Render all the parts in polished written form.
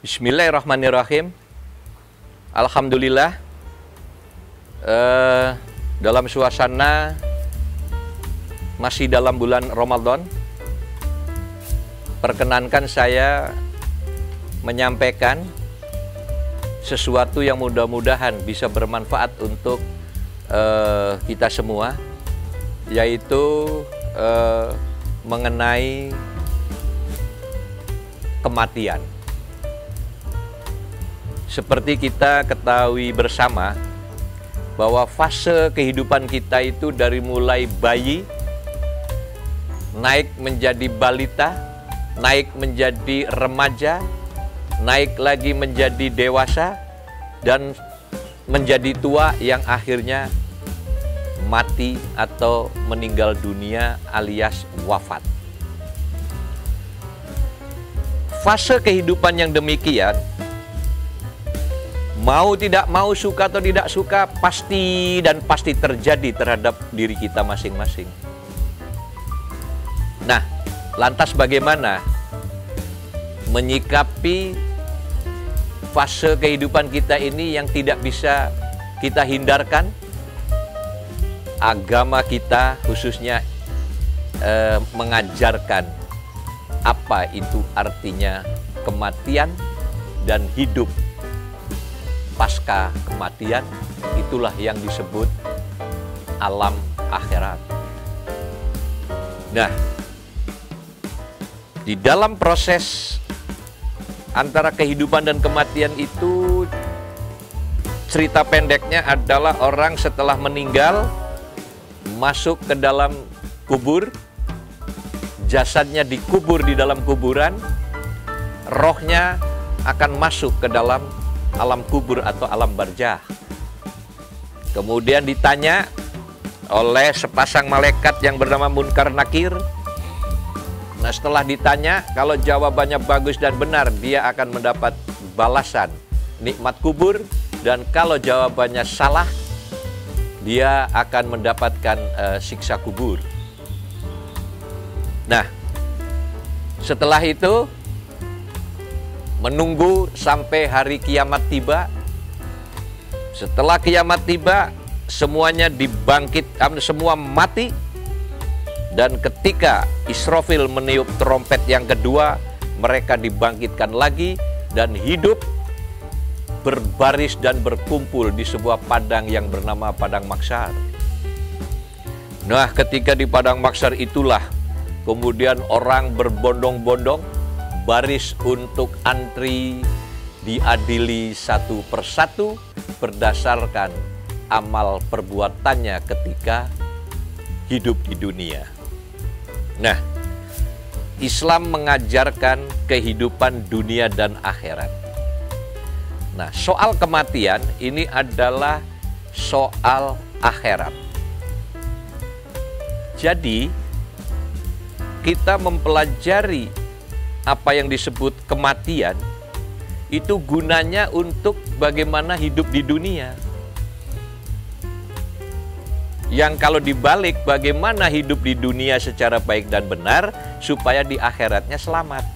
Bismillahirrahmanirrahim. Alhamdulillah, dalam suasana masih dalam bulan Ramadan, perkenankan saya menyampaikan sesuatu yang mudah-mudahan bisa bermanfaat untuk kita semua, yaitu mengenai kematian. Seperti kita ketahui bersama bahwa fase kehidupan kita itu dari mulai bayi, naik menjadi balita, naik menjadi remaja, naik lagi menjadi dewasa, dan menjadi tua yang akhirnya mati atau meninggal dunia alias wafat. Fase kehidupan yang demikian, mau tidak mau, suka atau tidak suka, pasti terjadi terhadap diri kita masing-masing. Nah, lantas bagaimana menyikapi fase kehidupan kita ini yang tidak bisa kita hindarkan? Agama kita khususnya mengajarkan apa itu artinya kematian dan hidup pasca kematian. Itulah yang disebut alam akhirat. Nah, di dalam proses antara kehidupan dan kematian itu, cerita pendeknya adalah orang setelah meninggal masuk ke dalam kubur, jasadnya dikubur di dalam kuburan, rohnya akan masuk ke dalam alam kubur atau alam barzah. Kemudian ditanya oleh sepasang malaikat yang bernama Munkar Nakir. Nah, setelah ditanya, kalau jawabannya bagus dan benar, dia akan mendapat balasan nikmat kubur, dan kalau jawabannya salah, dia akan mendapatkan siksa kubur. Nah, setelah itu menunggu sampai hari kiamat tiba. Setelah kiamat tiba, semuanya semua mati. Dan ketika Israfil meniup trompet yang kedua, mereka dibangkitkan lagi dan hidup berbaris dan berkumpul di sebuah padang yang bernama Padang Mahsyar. Nah, ketika di Padang Mahsyar itulah kemudian orang berbondong-bondong baris untuk antri diadili satu persatu berdasarkan amal perbuatannya ketika hidup di dunia. Nah, Islam mengajarkan kehidupan dunia dan akhirat. Nah, soal kematian ini adalah soal akhirat. Jadi, kita mempelajari apa yang disebut kematian itu gunanya untuk bagaimana hidup di dunia. Yang kalau dibalik, bagaimana hidup di dunia secara baik dan benar supaya di akhiratnya selamat.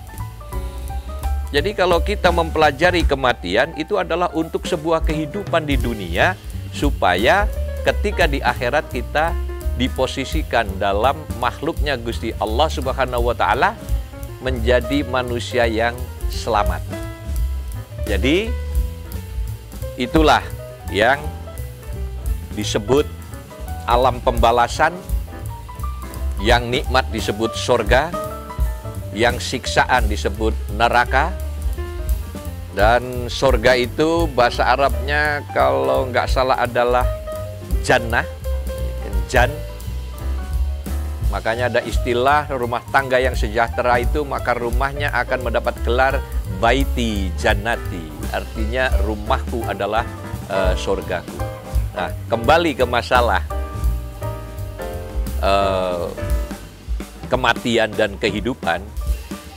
Jadi kalau kita mempelajari kematian itu adalah untuk sebuah kehidupan di dunia supaya ketika di akhirat kita diposisikan dalam makhluknya Gusti Allah Subhanahu wa Ta'ala menjadi manusia yang selamat. Jadi itulah yang disebut alam pembalasan, yang nikmat disebut surga, yang siksaan disebut neraka. Dan surga itu bahasa Arabnya kalau nggak salah adalah jannah, jan. Makanya ada istilah rumah tangga yang sejahtera itu, maka rumahnya akan mendapat gelar baiti jannati. Artinya rumahku adalah surgaku. Nah, kembali ke masalah kematian dan kehidupan,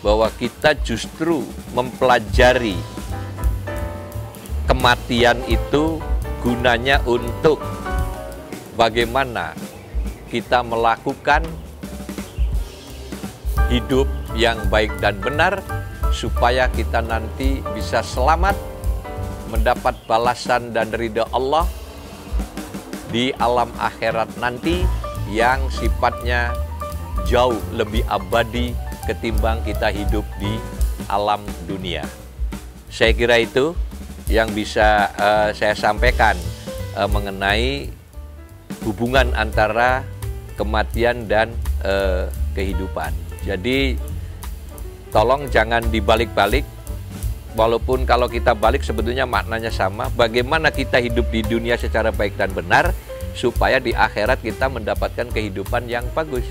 bahwa kita justru mempelajari kematian itu gunanya untuk bagaimana kita melakukan hidup yang baik dan benar supaya kita nanti bisa selamat mendapat balasan dan ridha Allah di alam akhirat nanti yang sifatnya jauh lebih abadi ketimbang kita hidup di alam dunia. Saya kira itu yang bisa saya sampaikan mengenai hubungan antara kematian dan kehidupan. Jadi tolong jangan dibalik-balik. Walaupun kalau kita balik sebetulnya maknanya sama. Bagaimana kita hidup di dunia secara baik dan benar supaya di akhirat kita mendapatkan kehidupan yang bagus.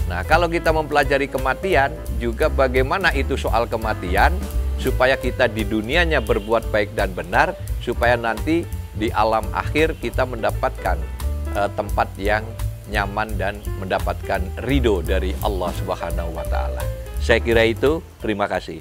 Nah, kalau kita mempelajari kematian, juga bagaimana itu soal kematian supaya kita di dunianya berbuat baik dan benar, supaya nanti di alam akhir kita mendapatkan tempat yang nyaman dan mendapatkan ridho dari Allah Subhanahu wa Ta'ala. Saya kira itu. Terima kasih.